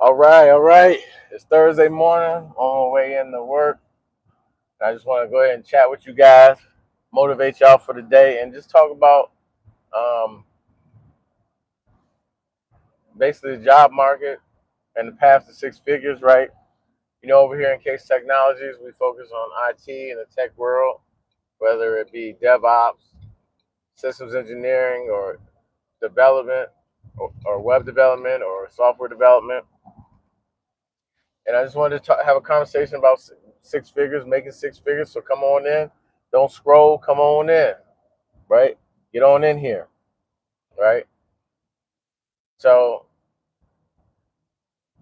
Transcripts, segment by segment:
All right. It's Thursday morning on my way into work. I just want to go ahead and chat with you guys, motivate y'all for the day, and just talk about um, basically the job market and the path to six figures, right? Over here in Case Technologies, we focus on IT and the tech world, whether it be DevOps, systems engineering, or development, or web development, or software development. And I just wanted to have a conversation about six figures, making six figures. So come on in. Don't scroll. Come on in, right? Get on in here, right? So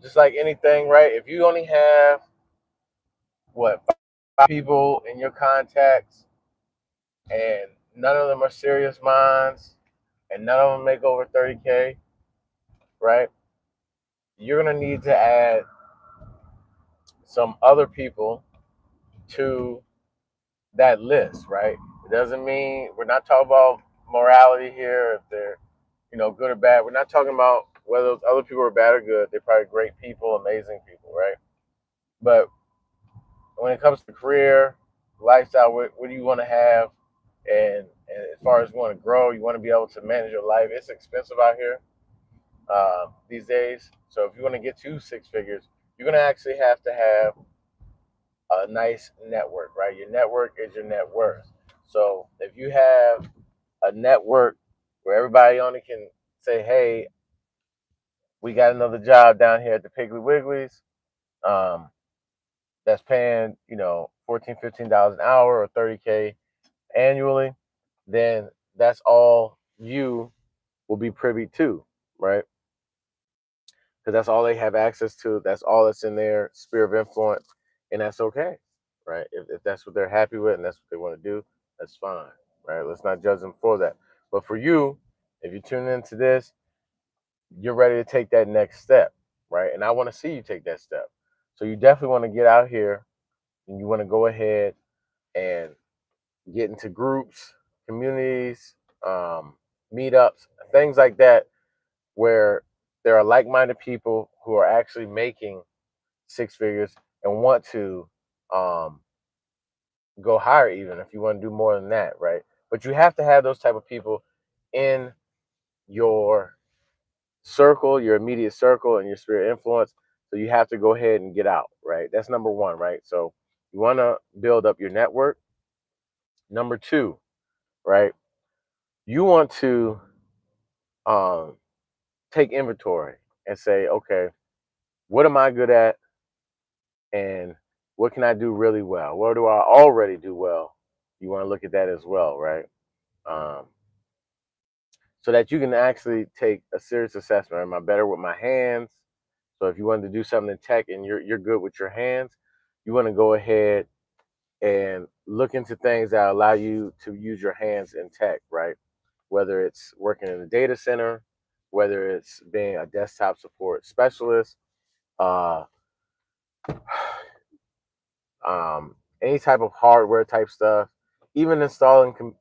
just like anything, right? If you only have what, five people in your contacts, and none of them are serious minds, and none of them make over 30K, right? You're gonna need to add some other people to that list, right? It doesn't mean we're not talking about morality here, if they're good or bad. We're not talking about whether those other people are bad or good. They're probably great people, amazing people, right? But when it comes to career, lifestyle, what do you want to have? And as far as you want to grow, you want to be able to manage your life. It's expensive out here these days. So if you want to get to six figures, you're going to actually have to have a nice network, right? Your network is your net worth. So if you have a network where everybody on it can say, hey, we got another job down here at the Piggly Wigglies um, that's paying, 14, $15 an hour or 30K annually, then that's all you will be privy to, right? Because that's all they have access to. That's all that's in their sphere of influence. And that's okay, right? If that's what they're happy with and that's what they want to do, that's fine, right? Let's not judge them for that. But for you, if you tune into this, you're ready to take that next step, right? And I want to see you take that step. So you definitely want to get out here and you want to go ahead and get into groups, communities, um, meetups, things like that, where there are like minded people who are actually making six figures and want to um, go higher, even if you want to do more than that, right? But you have to have those type of people in your circle, your immediate circle, and your sphere of influence. So you have to go ahead and get out, right? That's number one, right? So you want to build up your network. Number two, right? You want to um, take inventory and say, okay, what am I good at, and what can I do really well? What do I already do well? You want to look at that as well, right? Um, so that you can actually take a serious assessment. Am I better with my hands? So if you wanted to do something in tech and you're good with your hands, you want to go ahead and look into things that allow you to use your hands in tech, right? Whether it's working in a data center, whether it's being a desktop support specialist, uh, any type of hardware type stuff, even installing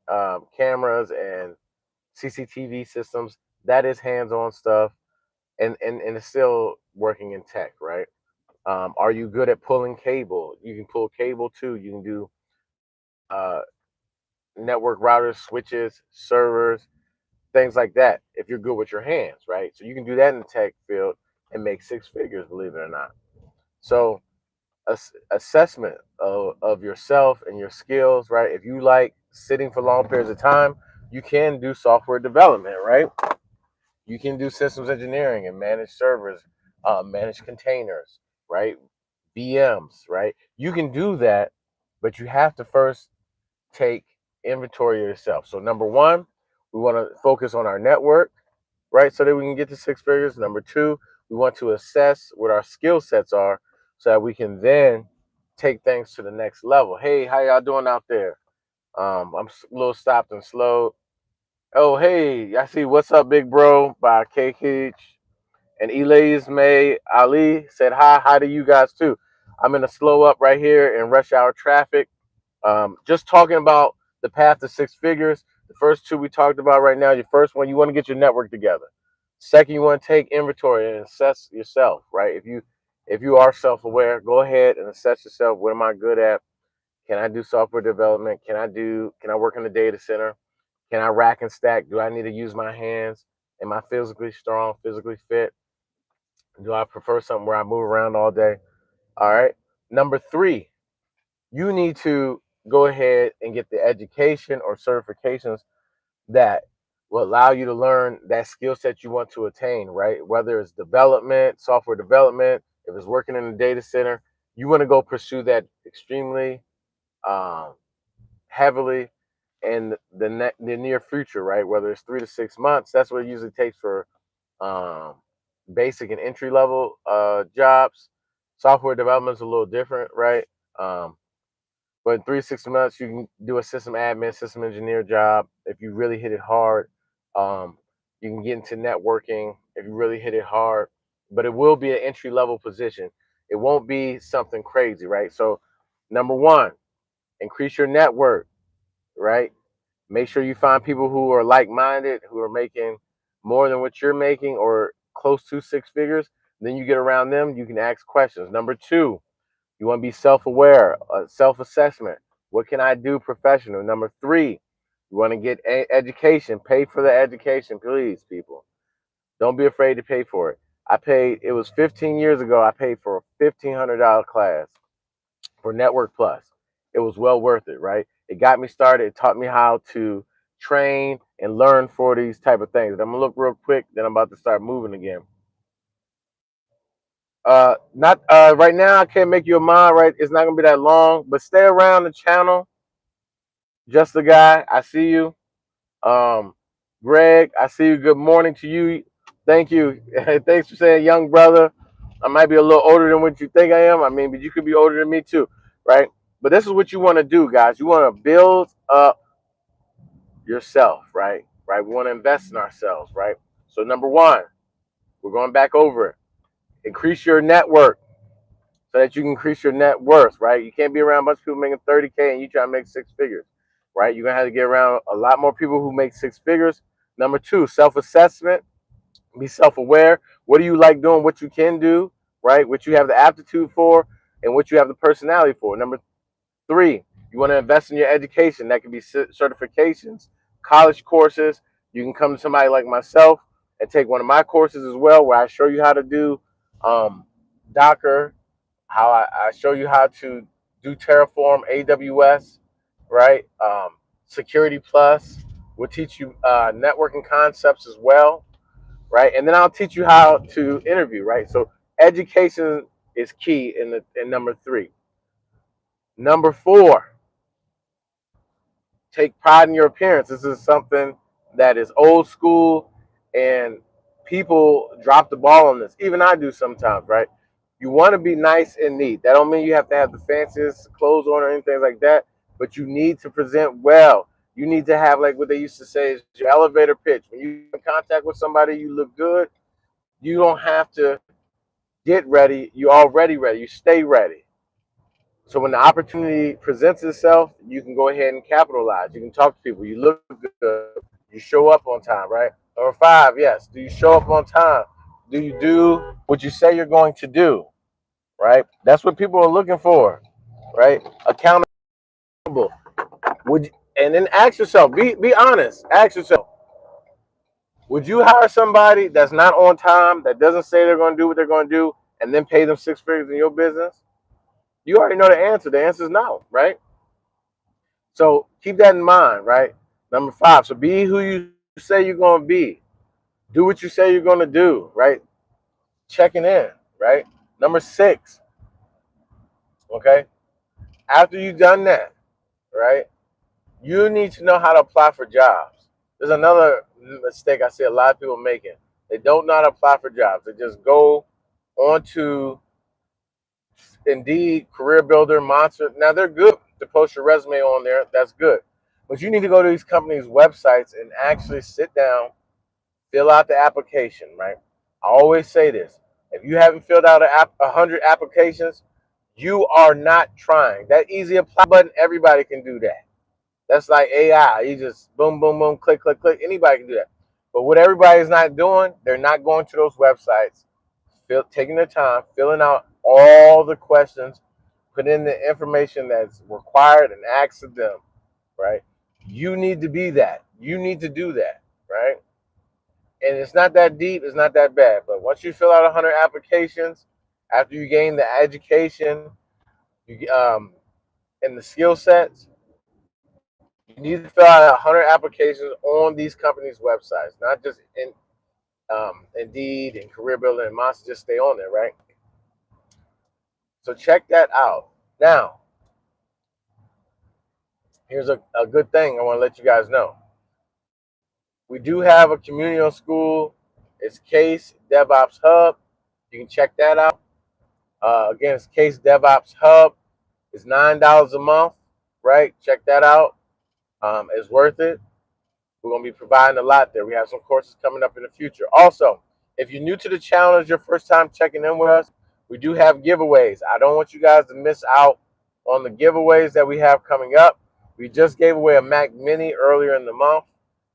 cameras and CCTV systems, that is hands-on stuff, and it's still working in tech, right? Are you good at pulling cable? You can pull cable too. You can do uh, network routers, switches, servers, things like that. If you're good with your hands, right? So you can do that in the tech field and make six figures, believe it or not. So assessment of yourself and your skills, right? If you like sitting for long periods of time, you can do software development, right? You can do systems engineering and manage servers, manage containers, right? VMs, right? You can do that, but you have to first take inventory of yourself. So number one, we want to focus on our network, right? So that we can get to six figures. Number two, we want to assess what our skill sets are so that we can then take things to the next level. Hey, how y'all doing out there? I'm a little stopped and slow. Oh, hey, I see What's Up, Big Bro by KK and Elise May Ali said hi to you guys too. I'm in a slow up right here in rush hour traffic. Just talking about the path to six figures. The first two we talked about right now. Your first one, you want to get your network together. Second, you want to take inventory and assess yourself, right? If you are self-aware, go ahead and assess yourself. What am I good at? Can I do software development? Can I work in the data center? Can I rack and stack? Do I need to use my hands? Am I physically strong, physically fit? Do I prefer something where I move around all day? All right. Number three, you need to go ahead and get the education or certifications that will allow you to learn that skill set you want to attain, right? Whether it's development, software development, if it's working in a data center, you want to go pursue that extremely um, heavily in the near future, right? Whether it's 3 to 6 months, that's what it usually takes for um, basic and entry level jobs. Software development is a little different, right? Um, but in 3 to 6 months, you can do a system admin, system engineer job. If you really hit it hard, um, you can get into networking if you really hit it hard. But it will be an entry level position. It won't be something crazy, right? So, number one, increase your network, right? Make sure you find people who are like minded, who are making more than what you're making or close to 6 figures. Then you get around them, you can ask questions. Number two, you want to be self aware, self assessment. What can I do professional? Number three, you want to get education. Pay for the education, please, people. Don't be afraid to pay for it. It was 15 years ago, I paid for a $1,500 class for Network Plus. It was well worth it, right? It got me started. It taught me how to train and learn for these type of things. I'm gonna look real quick, then I'm about to start moving again. Not right now. I can't make you a mod. Right, it's not gonna be that long, but stay around the channel. Just the guy. I see you. Um, Greg, I see you. Good morning to you. Thank you. Thanks for saying, young brother. I might be a little older than what you think I am. I mean, but you could be older than me too, right? But this is what you want to do, guys. You want to build up yourself, right? Right. We want to invest in ourselves, right? So number one, we're going back over it. Increase your network so that you can increase your net worth, right? You can't be around a bunch of people making 30K and you try to make 6 figures, right? You're gonna have to get around a lot more people who make 6 figures. Number two, self-assessment. Be self-aware. What do you like doing? What you can do, right? What you have the aptitude for, and what you have the personality for. Number three, you want to invest in your education. That can be certifications, college courses. You can come to somebody like myself and take one of my courses as well, where I show you how to do Docker, how I show you how to do Terraform, AWS, right? Security Plus. We'll teach you networking concepts as well, right? And then I'll teach you how to interview, right? So education is key in number three. Number four, take pride in your appearance. This is something that is old school, and people drop the ball on this. Even I do sometimes, right? You want to be nice and neat. That don't mean you have to have the fanciest clothes on or anything like that, but you need to present well. You need to have, like what they used to say, is your elevator pitch. When you in contact with somebody, you look good. You don't have to get ready. You're already ready. You stay ready. So when the opportunity presents itself, you can go ahead and capitalize. You can talk to people. You look good. You show up on time, right? Number five, yes. Do you show up on time? Do you do what you say you're going to do? Right? That's what people are looking for, right? Accountable. Would you, and then ask yourself, be honest. Ask yourself, would you hire somebody that's not on time, that doesn't say they're going to do what they're going to do, and then pay them 6 figures in your business? You already know the answer. The answer is no, right? So keep that in mind, right? Number five. So be who you say you're going to be. Do what you say you're going to do, right? Checking in, right? Number six. Okay. After you've done that, right? You need to know how to apply for jobs. There's another mistake I see a lot of people making. They don't know how to apply for jobs. They just go onto Indeed, Career Builder, Monster. Now they're good to post your resume on there. That's good. But you need to go to these companies' websites and actually sit down, fill out the application, right? I always say this. If you haven't filled out 100 applications, you are not trying. That easy apply button, everybody can do that. That's like AI. You just boom, boom, boom, click, click, click. Anybody can do that. But what everybody is not doing, they're not going to those websites, taking their time, filling out all the questions, put in the information that's required and asked of them, right? You need to be that. You need to do that, right? And it's not that deep, it's not that bad. But once you fill out 100 applications, after you gain the education, you, and the skill sets, you need to fill out 100 applications on these companies' websites, not just in Indeed and Career Builder and Monster. Just stay on there, right? So check that out. Now, here's a good thing I want to let you guys know. We do have a community on school. It's Case DevOps Hub. You can check that out. Again, it's Case DevOps Hub. It's $9 a month, right? Check that out. It's worth it. We're going to be providing a lot there. We have some courses coming up in the future. Also, if you're new to the channel, it's your first time checking in with us, we do have giveaways. I don't want you guys to miss out on the giveaways that we have coming up. We just gave away a Mac Mini earlier in the month.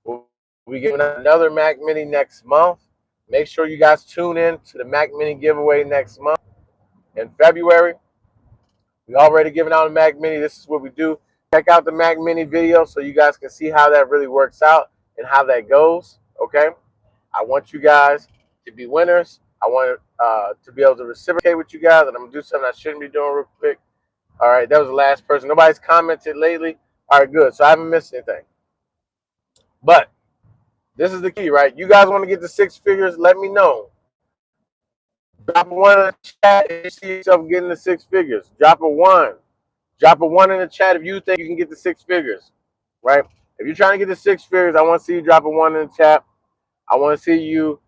We'll be giving another Mac Mini next month. Make sure you guys tune in to the Mac Mini giveaway next month. In February, we already giving out a Mac Mini. This is what we do. Check out the Mac Mini video so you guys can see how that really works out and how that goes, okay? I want you guys to be winners. I want to be able to reciprocate with you guys, and I'm going to do something I shouldn't be doing real quick. All right, that was the last person. Nobody's commented lately. All right, good. So I haven't missed anything. But this is the key, right? You guys want to get to 6 figures, let me know. Drop a 1 in the chat if you see yourself getting to 6 figures. Drop a 1. Drop a 1 in the chat if you think you can get to 6 figures, right? If you're trying to get to 6 figures, I want to see you drop a 1 in the chat. I want to see you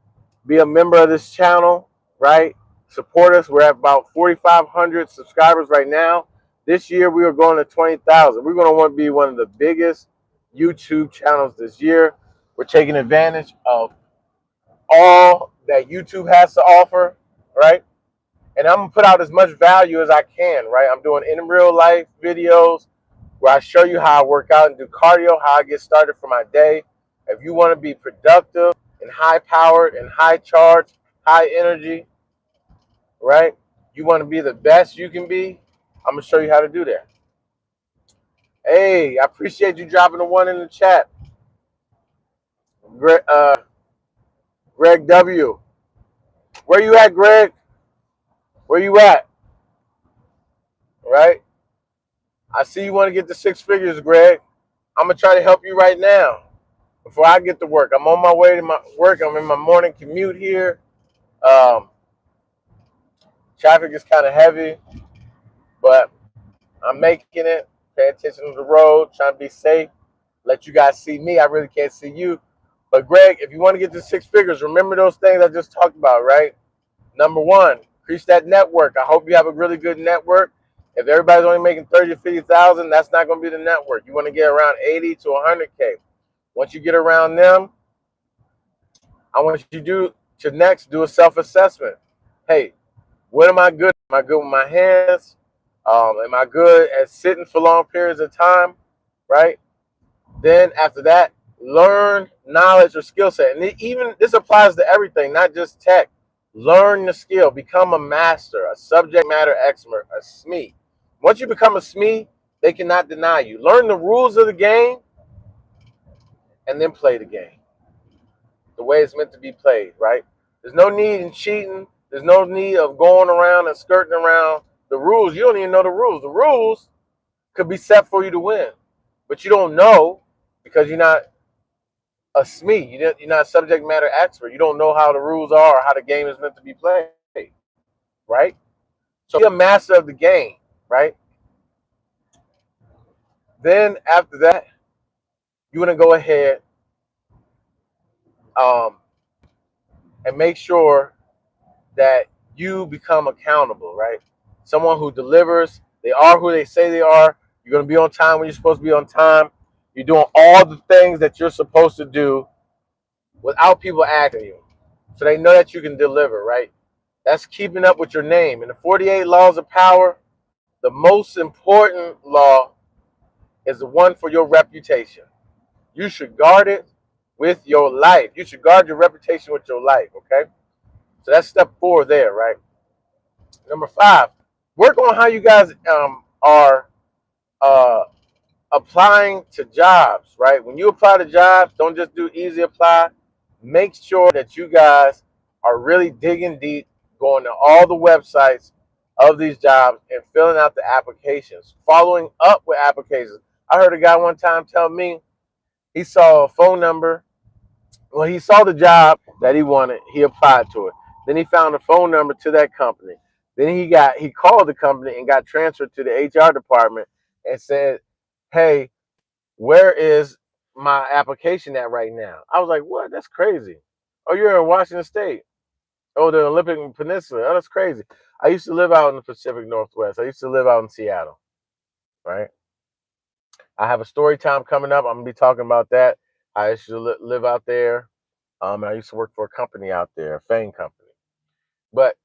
be a member of this channel, right? Support us. We're at about 4,500 subscribers right now. This year, we are going to 20,000. We're going to want to be one of the biggest YouTube channels this year. We're taking advantage of all that YouTube has to offer, right? And I'm going to put out as much value as I can, right? I'm doing in real life videos where I show you how I work out and do cardio, how I get started for my day. If you want to be productive and high powered and high charged, high energy, right? You want to be the best you can be, I'm going to show you how to do that. Hey, I appreciate you dropping the 1 in the chat. Greg W. Where you at, Greg? Where you at? Right? I see you want to get to 6 figures, Greg. I'm going to try to help you right now before I get to work. I'm on my way to my work. I'm in my morning commute here. Traffic is kind of heavy, but I'm making it. Pay attention to the road, trying to be safe. Let you guys see me. I really can't see you. But Greg, if you want to get to 6 figures, remember those things I just talked about, right? Number 1, increase that network. I hope you have a really good network. If everybody's only making 30 to 50,000, that's not going to be the network. You want to get around 80 to 100K. Once you get around them, I want you to next do a self-assessment. Hey, what am I good at? Am I good with my hands? Am I good at sitting for long periods of time? Right? Then after that, learn knowledge or skill set. And even this applies to everything, not just tech. Learn the skill. Become a master, a subject matter expert, a SME. Once you become a SME, they cannot deny you. Learn the rules of the game and then play the game the way it's meant to be played, right? There's no need in cheating. There's no need of going around and skirting around the rules. You don't even know the rules. The rules could be set for you to win, but you don't know because you're not a SME. You're not a subject matter expert. You don't know how the rules are or how the game is meant to be played, right? So be a master of the game, right? Then after that, you want to go ahead and make sure that you become accountable, right? Someone who delivers. They are who they say they are. You're going to be on time when you're supposed to be on time. You're doing all the things that you're supposed to do without people asking you. So they know that you can deliver, right? That's keeping up with your name. In the 48 laws of power, the most important law is the one for your reputation. You should guard it with your life. You should guard your reputation with your life, okay? So that's step 4 there, right? Number 5, work on how you guys are uh, applying to jobs, right? When you apply to jobs, don't just do easy apply. Make sure that you guys are really digging deep, going to all the websites of these jobs and filling out the applications, following up with applications. I heard a guy one time tell me he saw a phone number. Well, he saw the job that he wanted. He applied to it. Then he found a phone number to that company. Then he called the company and got transferred to the HR department and said, "Hey, where is my application at right now?" I was like, "What? That's crazy." "Oh, you're in Washington State." "Oh, the Olympic Peninsula." "Oh, that's crazy." I used to live out in the Pacific Northwest. I used to live out in Seattle, right? I have a story time coming up. I'm gonna be talking about that. I used to live out there. I used to work for a company out there, a FANG company. But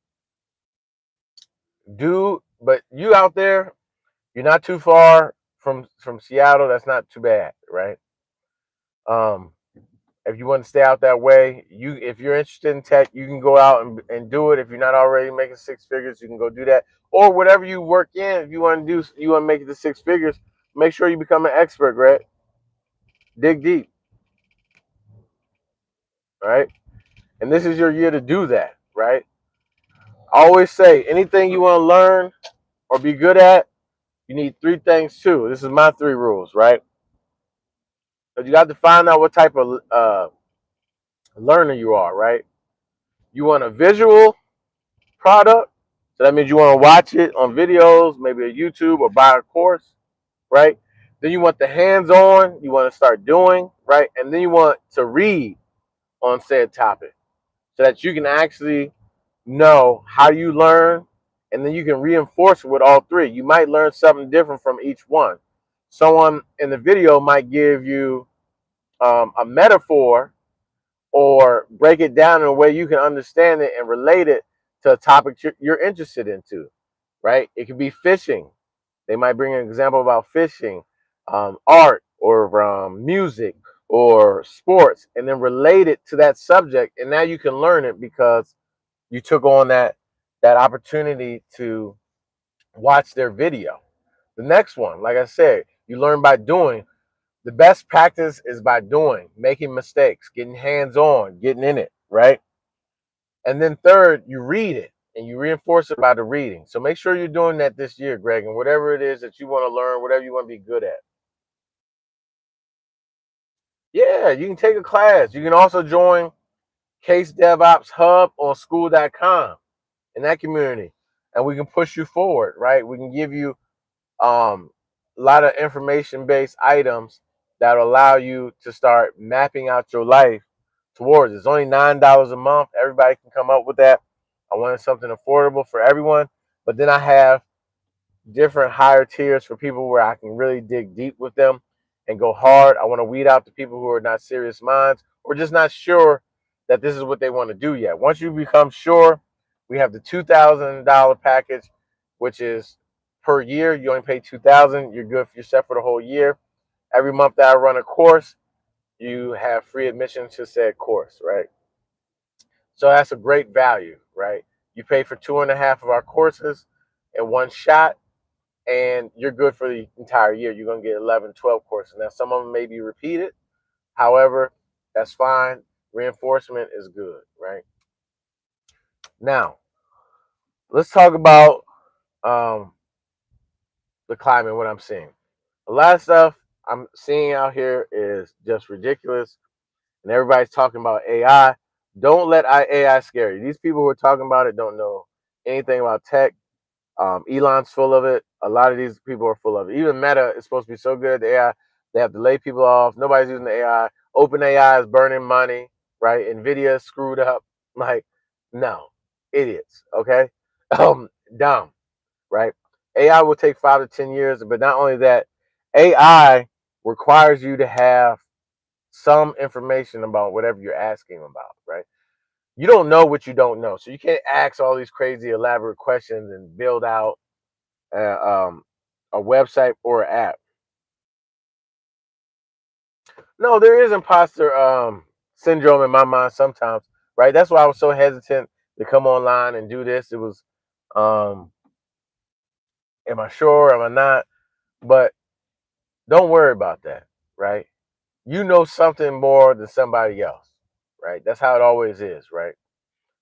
but you out there, you're not too far from Seattle. That's not too bad, right? Um, if you want to stay out that way, if you're interested in tech, you can go out and do it. If you're not already making 6 figures, you can go do that. Or whatever you work in, if you want to make it to 6 figures, make sure you become an expert, Greg. Dig deep, right? And this is your year to do that, right? I always say anything you want to learn or be good at, you need 3 things too. This is my 3 rules, right? But you got to find out what type of learner you are, right? You want a visual product, so that means you want to watch it on videos, maybe a YouTube or buy a course, right? Then you want the hands-on, you want to start doing, right? And then you want to read on said topic so that you can actually know how you learn, and then you can reinforce it with all 3. You might learn something different from each one. Someone in the video might give you a metaphor or break it down in a way you can understand it and relate it to a topic you're interested into, right? It could be fishing. They might bring an example about fishing, art, or music, or sports, and then relate it to that subject. And now you can learn it because you took on that opportunity to watch their video. The next one, like I said, you learn by doing. The best practice is by doing, making mistakes, getting hands on, getting in it, right? And then third, you read it and you reinforce it by the reading. So make sure you're doing that this year, Greg, and whatever it is that you want to learn, whatever you want to be good at. Yeah, you can take a class. You can also join Case DevOps Hub on school.com in that community, and we can push you forward, right? We can give you a lot of information-based items that allow you to start mapping out your life towards. It's only $9 a month. Everybody can come up with that. I wanted something affordable for everyone, but then I have different higher tiers for people where I can really dig deep with them and go hard. I want to weed out the people who are not serious minds or just not sure that this is what they want to do yet. Once you become sure, we have the $2,000 package, which is per year. You only pay $2,000. You're good. You're set for the whole year. Every month that I run a course, you have free admission to said course, right? So that's a great value, right? You pay for 2.5 of our courses in one shot, and you're good for the entire year. You're going to get 11, 12 courses. Now, some of them may be repeated. However, that's fine. Reinforcement is good, right? Now, let's talk about um, the climate, what I'm seeing. A lot of stuff I'm seeing out here is just ridiculous, and everybody's talking about AI. Don't let AI scare you. These people who are talking about it don't know anything about tech. Elon's full of it. A lot of these people are full of it. Even Meta is supposed to be so good at the AI, they have to lay people off. Nobody's using the AI. OpenAI is burning money, right? Nvidia is screwed up. Like, no, idiots. Okay, dumb, right? AI will take 5 to 10 years, but not only that, AI requires you to have some information about whatever you're asking about, right? You don't know what you don't know, so you can't ask all these crazy elaborate questions and build out uh, um, a website or an app. No, there is imposter syndrome in my mind sometimes, right? That's why I was so hesitant to come online and do this. It was, um, am I sure? Am I not? But don't worry about that, right? You know something more than somebody else, right? That's how it always is, right?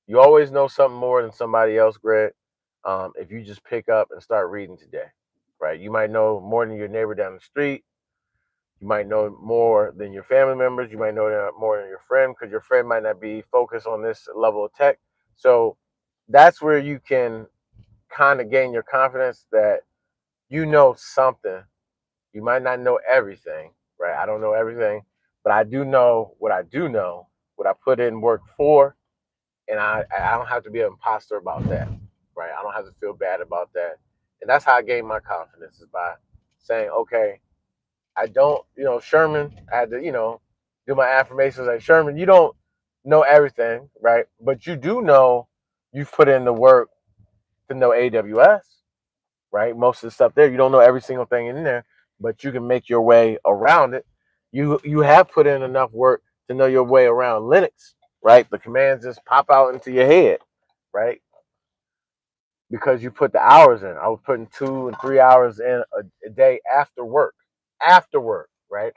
You always know something more than somebody else, Greg. If you just pick up and start reading today, right? You might know more than your neighbor down the street. You might know more than your family members. You might know more than your friend because your friend might not be focused on this level of tech. So that's where you can kind of gain your confidence that you know something. You might not know everything, right? I don't know everything, but I do know what I do know, what I put in work for, and I don't have to be an imposter about that, right? I don't have to feel bad about that, and that's how I gain my confidence is by saying, okay, I don't, Sherman. I had to, do my affirmations like Sherman. You don't know everything, right? But you do know you've put in the work to know AWS, right? Most of the stuff there, you don't know every single thing in there, but you can make your way around it. You have put in enough work to know your way around Linux, right? The commands just pop out into your head, right? Because you put the hours in. I was putting 2 and 3 hours in a day after work. After work, right?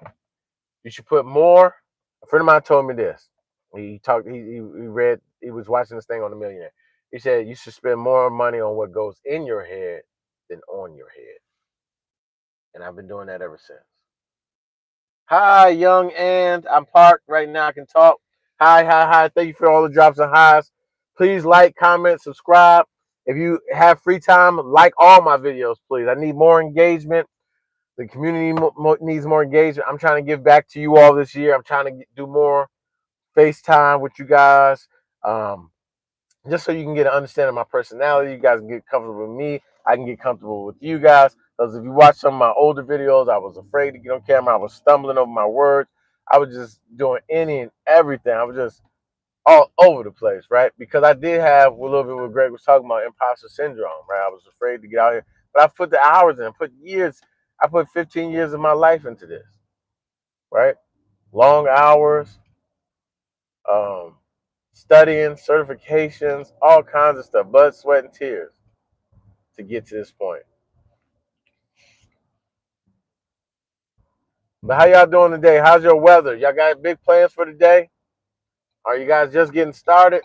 You should put more. A friend of mine told me this. He talked. He read. He was watching this thing on The Millionaire. He said you should spend more money on what goes in your head than on your head. And I've been doing that ever since. Hi, young and I'm parked right now. I can talk. Hi, hi, hi. Thank you for all the drops and highs. Please like, comment, subscribe. If you have free time, like all my videos, please. I need more engagement. The community needs more engagement. I'm trying to give back to you all this year. I'm trying to do more FaceTime with you guys. Um, just so you can get an understanding of my personality. You guys can get comfortable with me. I can get comfortable with you guys. Because if you watch some of my older videos, I was afraid to get on camera. I was stumbling over my words. I was just doing any and everything. I was just all over the place, right? Because I did have a little bit what Greg was talking about, imposter syndrome, right? I was afraid to get out here. But I put the hours in, put years. I put 15 years of my life into this, right? Long hours, um, studying, certifications, all kinds of stuff, blood, sweat, and tears to get to this point. But how y'all doing today? How's your weather? Y'all got big plans for today? Are you guys just getting started?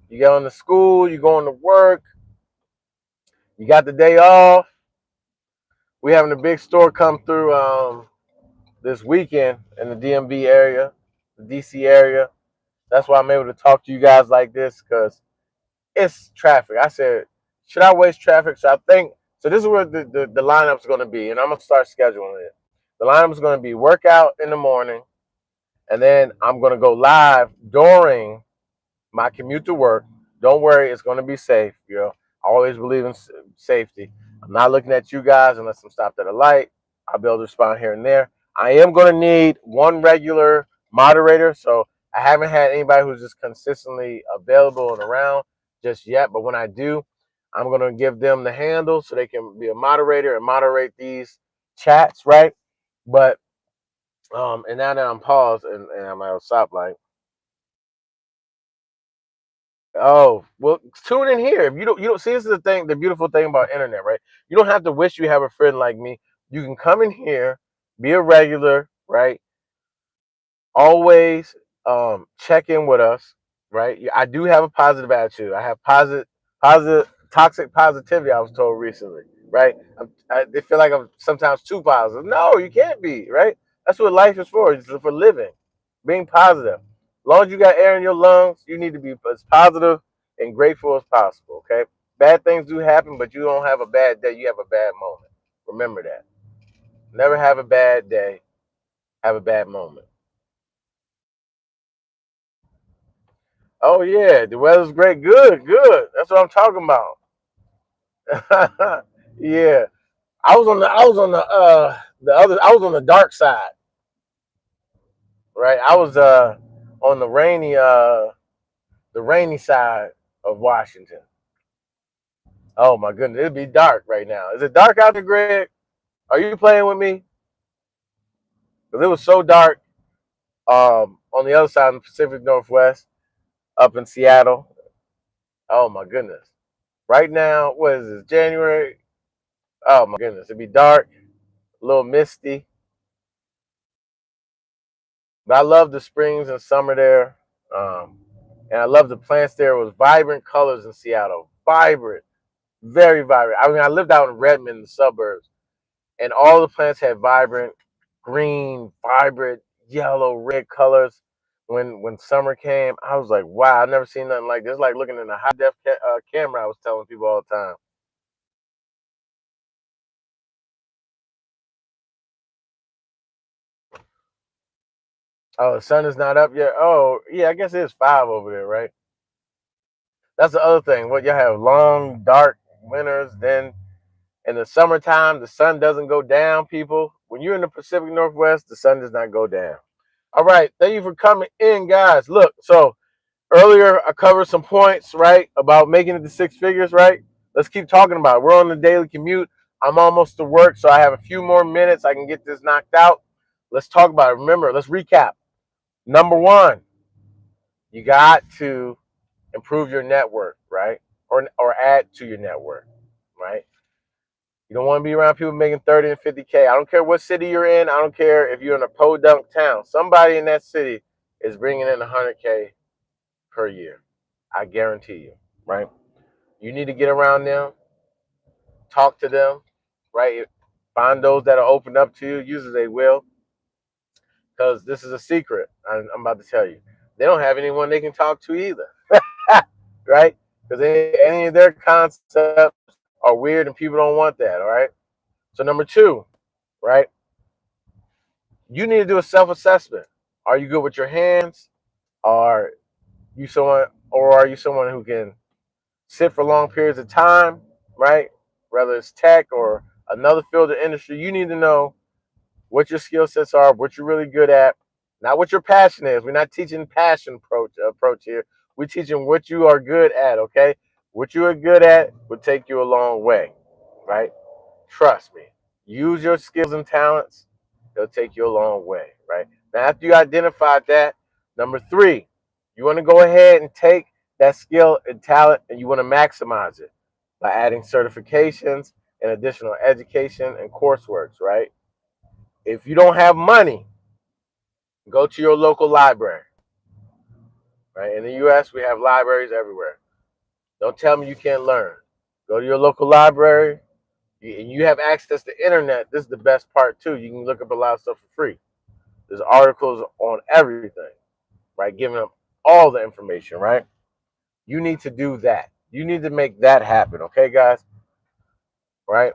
You going to school? You going to work? You got the day off? We having a big store come through this weekend in the DMV area, the DC area. That's why I'm able to talk to you guys like this because it's traffic. I said, should I waste traffic? So I think so. This is where the lineup's going to be, and I'm gonna start scheduling it. The lineup is going to be workout in the morning, and then I'm going to go live during my commute to work. Don't worry, it's going to be safe. I always believe in safety. I'm not looking at you guys unless I'm stopped at a light. I'll be able to respond here and there. I am going to need one regular moderator, so I haven't had anybody who's just consistently available and around just yet. But when I do, I'm going to give them the handle so they can be a moderator and moderate these chats, right? But and now that I'm paused and I'm at a stoplight. Oh, well, tune in here. If you don't see, this is the thing, the beautiful thing about internet, right? You don't have to wish you have a friend like me. You can come in here, be a regular, right? Always check in with us, right? I do have a positive attitude. I have positive, toxic positivity. I was told recently, right? I feel like I'm sometimes too positive. No, you can't be, right? That's what life is for. It's for living, being positive. As long as you got air in your lungs, you need to be as positive and grateful as possible. Okay, bad things do happen, but you don't have a bad day. You have a bad moment. Remember that. Never have a bad day. Have a bad moment. Oh yeah, the weather's great. Good, good. That's what I'm talking about. Yeah, I was on the dark side, right? I was on the rainy side of Washington. Oh my goodness, it'd be dark right now. Is it dark out there, Greg? Are you playing with me? Because it was so dark. On the other side of the Pacific Northwest, up in Seattle. Oh my goodness. Right now, what is this? January? Oh my goodness. It'd be dark, a little misty. But I love the springs and summer there. Um, and I love the plants there. It was vibrant colors in Seattle. Vibrant, very vibrant. I mean, I lived out in Redmond, the suburbs, and all the plants had vibrant green, vibrant yellow, red colors. When summer came, I was like, wow, I've never seen nothing like this. Like looking in a high def camera. I was telling people all the time. Oh, the sun is not up yet. Oh, yeah, I guess it is 5 over there, right? That's the other thing. What you have long, dark winters. Then in the summertime, the sun doesn't go down. People, when you're in the Pacific Northwest, the sun does not go down. All right, thank you for coming in, guys. Look, so earlier I covered some points, right, about making it to 6 figures, right? Let's keep talking about it. We're on the daily commute. I'm almost to work, so I have a few more minutes. I can get this knocked out. Let's talk about it. Remember, let's recap. Number one, you got to improve your network, right? Or add to your network, right? You don't want to be around people making 30 and 50K. I don't care what city you're in. I don't care if you're in a podunk town. Somebody in that city is bringing in 100K per year. I guarantee you, right? You need to get around them, talk to them, right? Find those that are open up to you. Usually they will, because this is a secret. I'm about to tell you. They don't have anyone they can talk to either, right? Because any of their concepts are weird and people don't want that, all right? So, number two, right? You need to do a self-assessment. Are you good with your hands? Are you someone, or are you someone who can sit for long periods of time, right? Whether it's tech or another field of industry, you need to know what your skill sets are, what you're really good at, not what your passion is. We're not teaching passion approach here. We're teaching what you are good at, okay? What you are good at will take you a long way, right? Trust me. Use your skills and talents. It'll take you a long way, right? Now, after you identified that, number three, you want to go ahead and take that skill and talent and you want to maximize it by adding certifications and additional education and courseworks, right? If you don't have money, go to your local library, right? In the U.S., we have libraries everywhere. Don't tell me you can't learn. Go to your local library, and you have access to internet. This is the best part too. You can look up a lot of stuff for free. There's articles on everything, right? Giving them all the information, right? You need to do that. You need to make that happen, okay, guys? Right?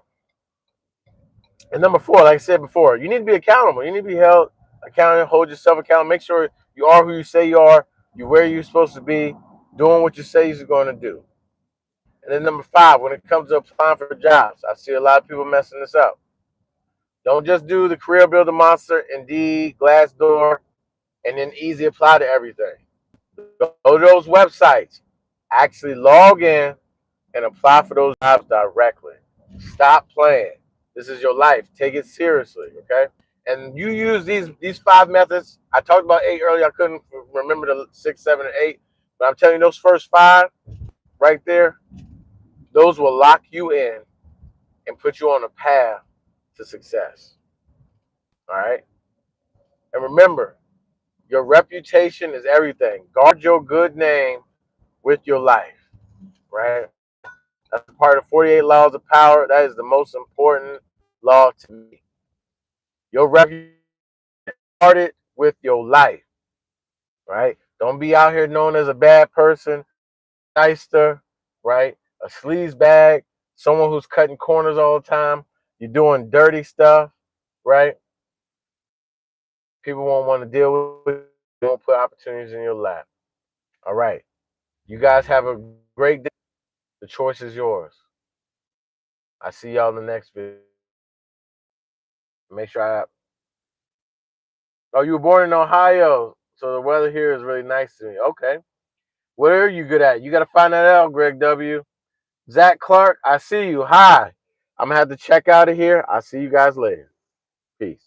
And number four, like I said before, you need to be accountable. You need to be held accountable, hold yourself accountable, make sure you are who you say you are, you're where you're supposed to be, doing what you say you're going to do. And then number five, when it comes to applying for jobs, I see a lot of people messing this up. Don't just do the Career Builder Monster, Indeed, Glassdoor, and then easy apply to everything. Go to those websites. Actually log in and apply for those jobs directly. Stop playing. This is your life. Take it seriously, okay? And you use these 5 methods. I talked about 8 earlier. I couldn't remember the 6, 7, and 8. But I'm telling you, those first 5 right there, those will lock you in and put you on a path to success. All right? And remember, your reputation is everything. Guard your good name with your life, right? That's part of 48 laws of power. That is the most important law to me. Your reputation started with your life, right? Don't be out here known as a bad person, shyster, right? A sleaze bag, someone who's cutting corners all the time. You're doing dirty stuff, right? People won't want to deal with it. They won't put opportunities in your lap. All right. You guys have a great day. The choice is yours. I see y'all in the next video. Make sure Oh, you were born in Ohio, so the weather here is really nice to me. Okay. What are you good at? You got to find that out, Greg W. Zach Clark, I see you. Hi. I'm going to have to check out of here. I'll see you guys later. Peace.